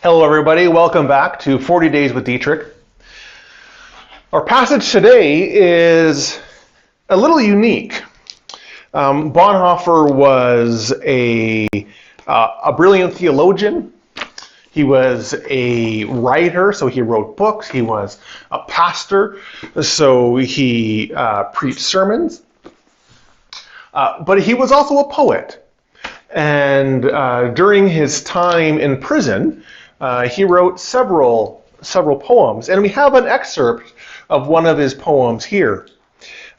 Hello everybody, welcome back to 40 Days with Dietrich. Our passage today is a little unique. Bonhoeffer was a brilliant theologian. He was a writer, so he wrote books. He was a pastor, so he preached sermons. But he was also a poet. And during his time in prison, he wrote several poems, and we have an excerpt of one of his poems here.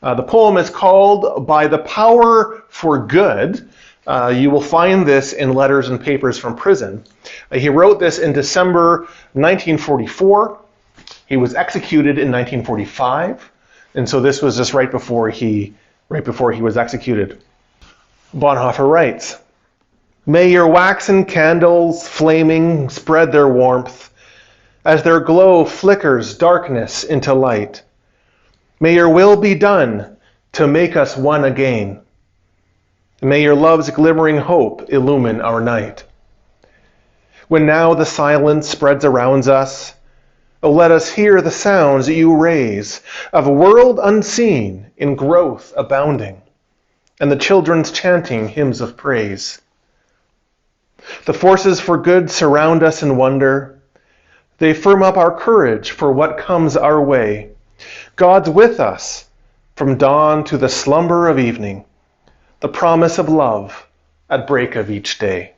The poem is called "By the Power for Good." You will find this in Letters and Papers from Prison. He wrote this in December 1944. He was executed in 1945, and so this was just right before he was executed. Bonhoeffer writes, "May your waxen candles, flaming, spread their warmth, as their glow flickers darkness into light. May your will be done to make us one again. May your love's glimmering hope illumine our night. When now the silence spreads around us, oh, let us hear the sounds you raise of a world unseen in growth abounding, and the children's chanting hymns of praise. The forces for good surround us in wonder. They firm up our courage for what comes our way. God's with us from dawn to the slumber of evening, the promise of love at break of each day."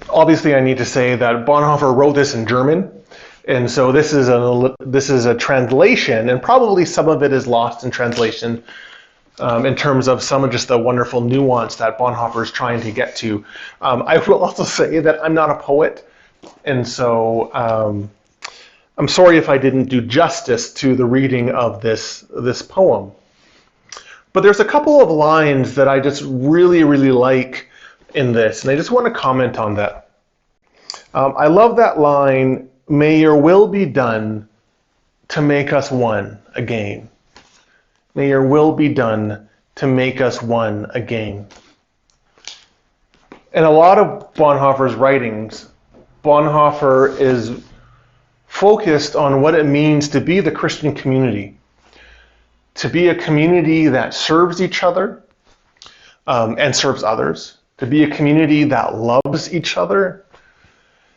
Obviously, I need to say that Bonhoeffer wrote this in German, and so this is a translation, and probably some of it is lost in translation. In terms of some of just the wonderful nuance that Bonhoeffer is trying to get to. I will also say that I'm not a poet, and so I'm sorry if I didn't do justice to the reading of this poem. But there's a couple of lines that I just really, really like in this, and I just want to comment on that. I love that line, "May your will be done to make us one again." May your will be done to make us one again. In a lot of Bonhoeffer's writings, Bonhoeffer is focused on what it means to be the Christian community, to be a community that serves each other and serves others, to be a community that loves each other,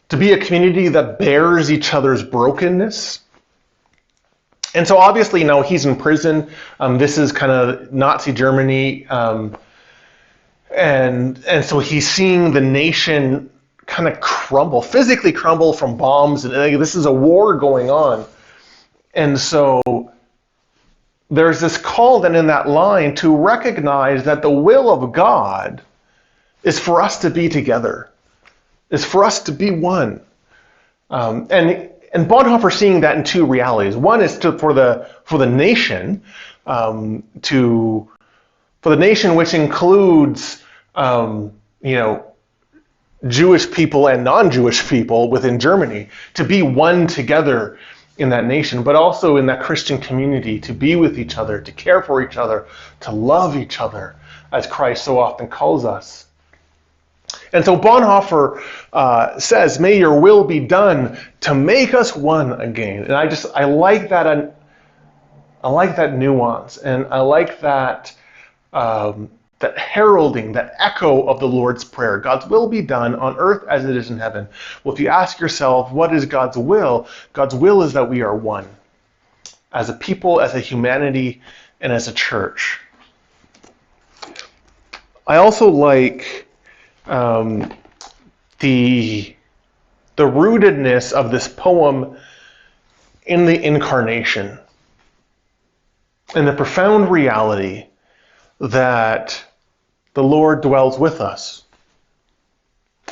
to be a community that bears each other's brokenness. And so obviously now he's in prison. This is kind of Nazi Germany. And so he's seeing the nation kind of physically crumble from bombs. And this is a war going on. And so there's this call then in that line to recognize that the will of God is for us to be together, is for us to be one. And Bonhoeffer seeing that in two realities. One is for the nation, for the nation, which includes Jewish people and non-Jewish people within Germany, to be one together in that nation, but also in that Christian community, to be with each other, to care for each other, to love each other, as Christ so often calls us. And so Bonhoeffer says, "May your will be done to make us one again." And I like that. I like that nuance, and I like that that heralding, that echo of the Lord's Prayer. God's will be done on earth as it is in heaven. Well, if you ask yourself, what is God's will? God's will is that we are one, as a people, as a humanity, and as a church. I also like the rootedness of this poem in the incarnation, and the profound reality that the Lord dwells with us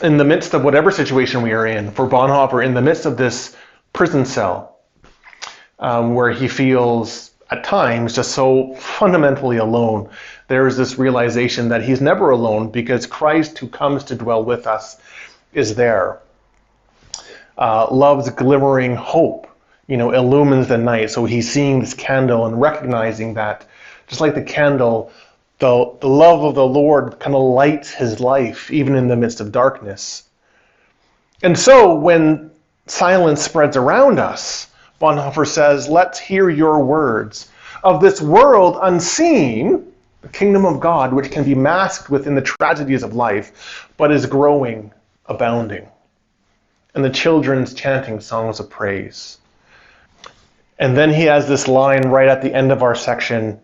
in the midst of whatever situation we are in. For Bonhoeffer, in the midst of this prison cell, where he feels at times just so fundamentally alone, there is this realization that he's never alone because Christ, who comes to dwell with us, is there. Love's glimmering hope, illumines the night. So he's seeing this candle and recognizing that, just like the candle, the love of the Lord kind of lights his life, even in the midst of darkness. And so when silence spreads around us, Bonhoeffer says, let's hear your words. Of this world unseen, the kingdom of God, which can be masked within the tragedies of life, but is growing, abounding. And the children's chanting songs of praise. And then he has this line right at the end of our section,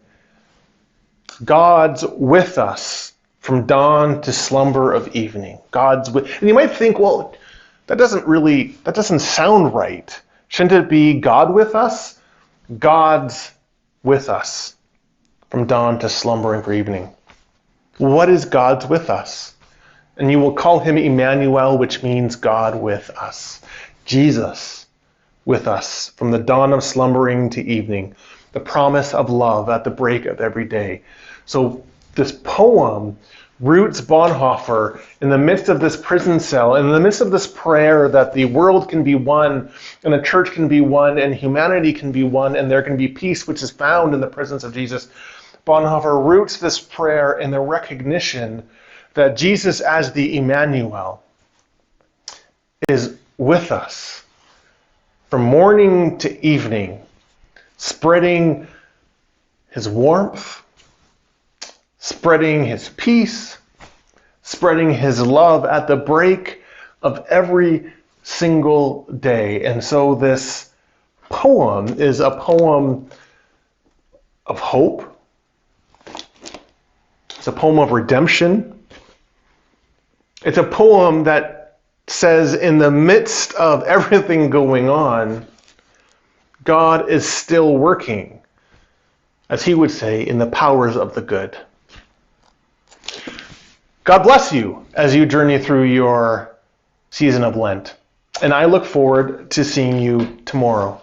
God's with us from dawn to slumber of evening. God's with, and you might think, well, that doesn't sound right. Shouldn't it be God with us? God's with us from dawn to slumbering for evening. What is God's with us? And you will call him Emmanuel, which means God with us. Jesus with us from the dawn of slumbering to evening. The promise of love at the break of every day. So this poem roots Bonhoeffer in the midst of this prison cell, in the midst of this prayer that the world can be one, and the church can be one, and humanity can be one, and there can be peace which is found in the presence of Jesus. Bonhoeffer roots this prayer in the recognition that Jesus as the Emmanuel is with us from morning to evening, spreading his warmth, spreading his peace, spreading his love at the break of every single day. And so this poem is a poem of hope. It's a poem of redemption. It's a poem that says in the midst of everything going on, God is still working, as he would say, in the powers of the good. God bless you as you journey through your season of Lent. And I look forward to seeing you tomorrow.